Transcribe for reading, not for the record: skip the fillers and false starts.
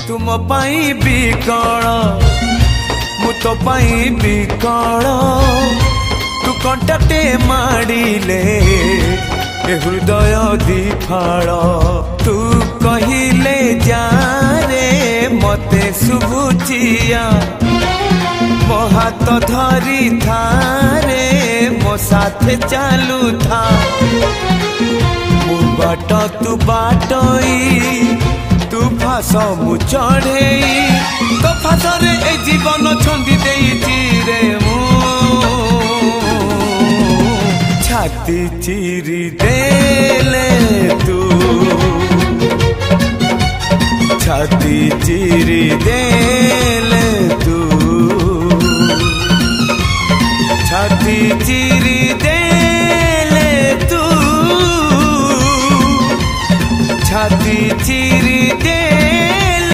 तुम पाई बिकल मु तो पाई बिकल तू कंटाटे माड़िले हृदय दिफाल तू कहिले जा रे मते शुभुचिया मो हाथ धरी थारे मो साथे चालू था मु बाट तू बाटई तू फास मु चढ़ई तो फासरे ए जीवन छंदी देइछि रे मु छाती चिरी देले तू छाती चिरी देले तू छाती चिरी देले तू छाती